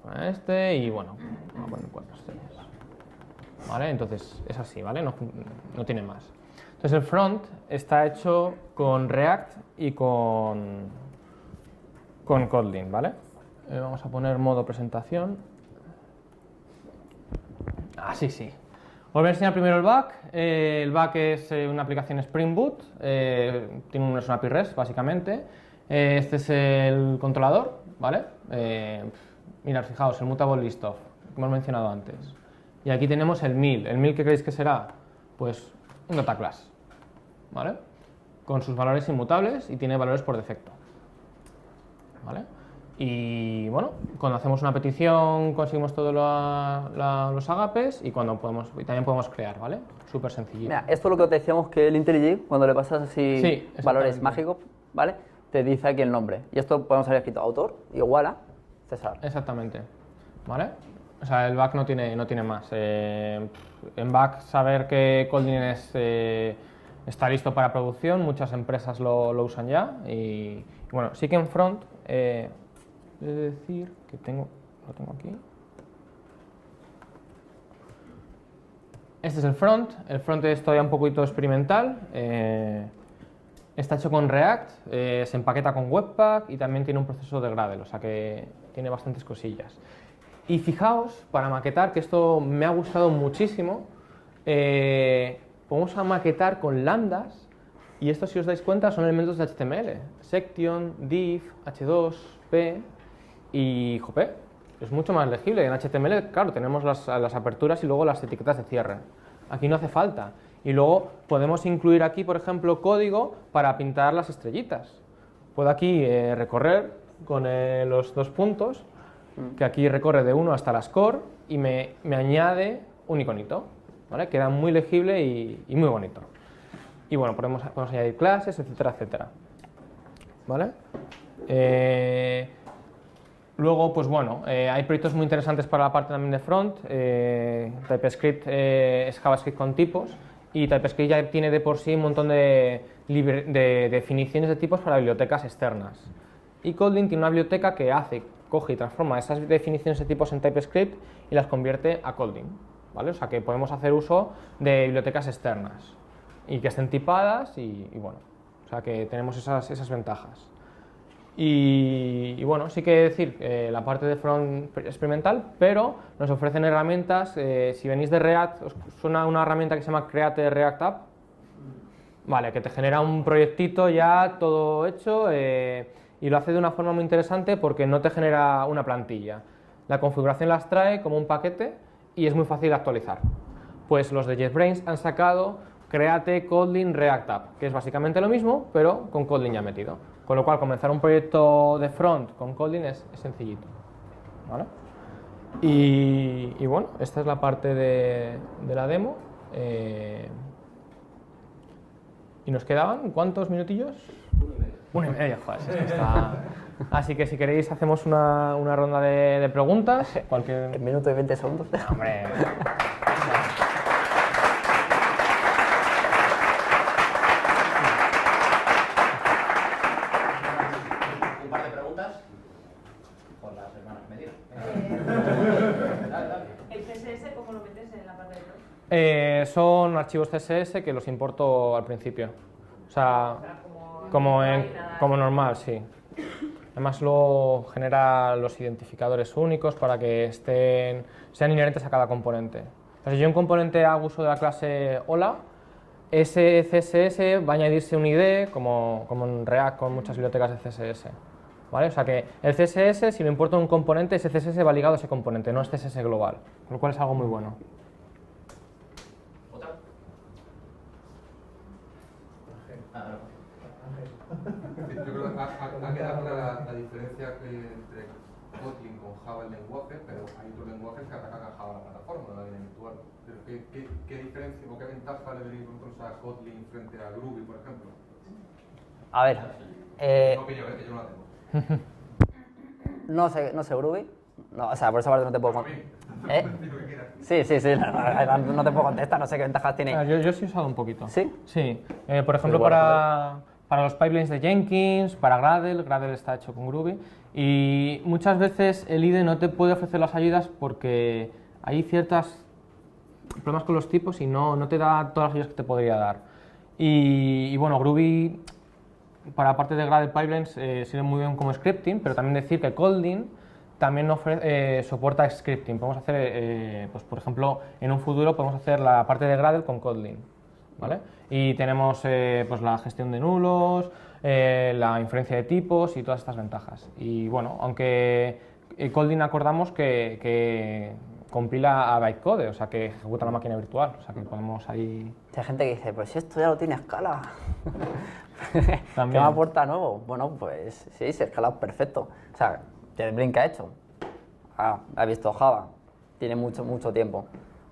Poner este y bueno, vamos a poner 4 estrellas. ¿Vale? Entonces es así, ¿vale? No tiene más. Entonces el front está hecho con React y con Kotlin, ¿vale? Vamos a poner modo presentación. Sí. Os voy a enseñar primero el back. El back es una aplicación Spring Boot, tiene una API REST básicamente. Este es el controlador, ¿vale? Mirad, fijaos, el mutable listof, que hemos mencionado antes. Y aquí tenemos el mil. ¿El mil qué creéis que será? Pues un data class, ¿vale? Con sus valores inmutables y tiene valores por defecto, ¿vale? Y bueno, cuando hacemos una petición conseguimos todos los agapes y también podemos crear, ¿vale? Súper sencillito. Mira, esto es lo que os decíamos que el IntelliJ, cuando le pasas así valores mágicos, ¿vale? Te dice aquí el nombre. Y esto podemos haber escrito autor igual a César. Exactamente, ¿vale? O sea, el back no tiene más. En back saber que Kotlin está listo para producción, muchas empresas lo usan ya y bueno, sí que en front he de decir que lo tengo aquí. Este es el front es todavía un poquito experimental. Está hecho con React, se empaqueta con Webpack y también tiene un proceso de Gradle, o sea que tiene bastantes cosillas. Y fijaos, para maquetar, que esto me ha gustado muchísimo, vamos a maquetar con lambdas, y esto, si os dais cuenta, son elementos de HTML, section, div, h2, p y jope, es mucho más legible. En HTML, claro, tenemos las aperturas y luego las etiquetas de cierre. Aquí no hace falta. Y luego podemos incluir aquí, por ejemplo, código para pintar las estrellitas. Puedo aquí recorrer con los 2 puntos, que aquí recorre de 1 hasta la score y me añade un iconito, ¿vale? Queda muy legible y muy bonito. Y bueno, podemos añadir clases, etcétera, etcétera. ¿Vale? Luego, pues bueno, hay proyectos muy interesantes para la parte también de front. TypeScript es JavaScript con tipos. Y TypeScript ya tiene de por sí un montón de definiciones de tipos para bibliotecas externas. Y Kotlin tiene una biblioteca que coge y transforma esas definiciones de tipos en TypeScript y las convierte a Kotlin, ¿vale? O sea que podemos hacer uso de bibliotecas externas y que estén tipadas y bueno, o sea que tenemos esas ventajas. Y bueno, sí que decir la parte de front experimental, pero nos ofrecen herramientas. Si venís de React, ¿os suena una herramienta que se llama Create React App? Vale, que te genera un proyectito ya todo hecho y lo hace de una forma muy interesante porque no te genera una plantilla. La configuración las trae como un paquete y es muy fácil de actualizar. Pues los de JetBrains han sacado Create Kotlin React App, que es básicamente lo mismo, pero con Kotlin ya metido. Con lo cual, comenzar un proyecto de front con Kotlin es sencillito, ¿vale? Y bueno, esta es la parte de la demo. ¿Y nos quedaban cuántos minutillos? 1 y medio, joder, es que está... Así que si queréis hacemos una ronda de preguntas. ¿El minuto y 20 segundos? Hombre... ¿El CSS cómo lo metes en la parte de front? Son archivos CSS que los importo al principio. O sea, como normal, sí. Además luego genera los identificadores únicos para que sean inherentes a cada componente. O sea, si yo un componente hago uso de la clase hola, ese CSS va a añadirse un ID como en React con muchas bibliotecas de CSS. ¿Vale? O sea que el CSS, si lo importo en un componente, ese CSS va ligado a ese componente, no es CSS global, con lo cual es algo muy bueno. ¿Otra? Yo creo que ha quedado clara la diferencia entre Kotlin con Java el lenguaje, pero hay otros lenguajes que atacan a Java la plataforma, la vida virtual. Pero ¿qué diferencia o qué ventaja le veréis vosotros a Kotlin frente a Groovy, por ejemplo? A ver, No opinión, que yo no la tengo. no sé Groovy. No, o sea, por esa parte no te puedo contestar. Di lo que quieras. Sí, no te puedo contestar, no sé qué ventajas tiene. Yo sí he usado un poquito. ¿Sí? Sí. Por ejemplo, Pues para los pipelines de Jenkins, para Gradle está hecho con Groovy. Y muchas veces el IDE no te puede ofrecer las ayudas porque hay ciertos problemas con los tipos y no te da todas las ayudas que te podría dar. Y bueno, Groovy, para la parte de Gradle Pipelines, sirve muy bien como scripting, pero también decir que Kotlin también soporta scripting. Podemos hacer, pues por ejemplo, en un futuro podemos hacer la parte de Gradle con Kotlin, ¿vale? Y tenemos pues la gestión de nulos, la inferencia de tipos y todas estas ventajas. Y bueno, aunque Kotlin acordamos que compila a bytecode, o sea que ejecuta la máquina virtual, o sea que podemos ahí... Hay gente que dice, pues esto ya lo tiene a escala. ¿Qué También. me aporta nuevo? Bueno, pues sí, se escala perfecto. O sea, JetBrains ¿qué ha hecho? Ha visto Java, tiene mucho tiempo.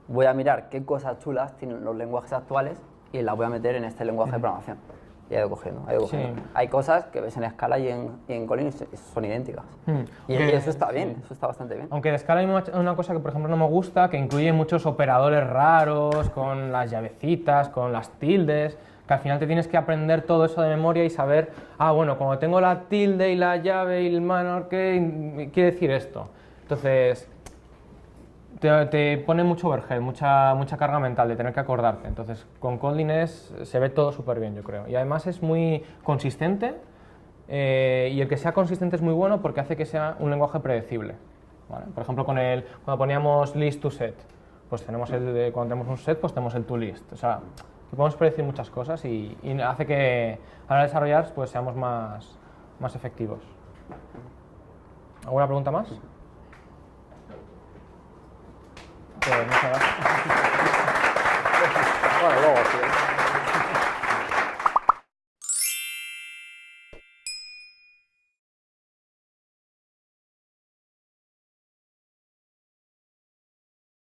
Voy a mirar qué cosas chulas tienen los lenguajes actuales y las voy a meter en este lenguaje de programación. Y he ido cogiendo. Sí. Hay cosas que ves en Scala y en Kotlin son idénticas. Y eso está bien, eso está bastante bien. Aunque de Scala hay una cosa que, por ejemplo, no me gusta, que incluye muchos operadores raros, con las llavecitas, con las tildes, que al final te tienes que aprender todo eso de memoria y saber, bueno, cuando tengo la tilde y la llave y el manor, ¿qué quiere decir esto? Entonces, te pone mucho overhead, mucha carga mental de tener que acordarte. Entonces, con Kotlin se ve todo súper bien, yo creo. Y además es muy consistente, y el que sea consistente es muy bueno porque hace que sea un lenguaje predecible. ¿Vale? Por ejemplo, cuando poníamos list to set, pues tenemos cuando tenemos un set, pues tenemos el to list. O sea, que podemos predecir muchas cosas y hace que a la hora de desarrollar pues seamos más efectivos. ¿Alguna pregunta más? Pues muchas gracias. Bueno, luego, sí.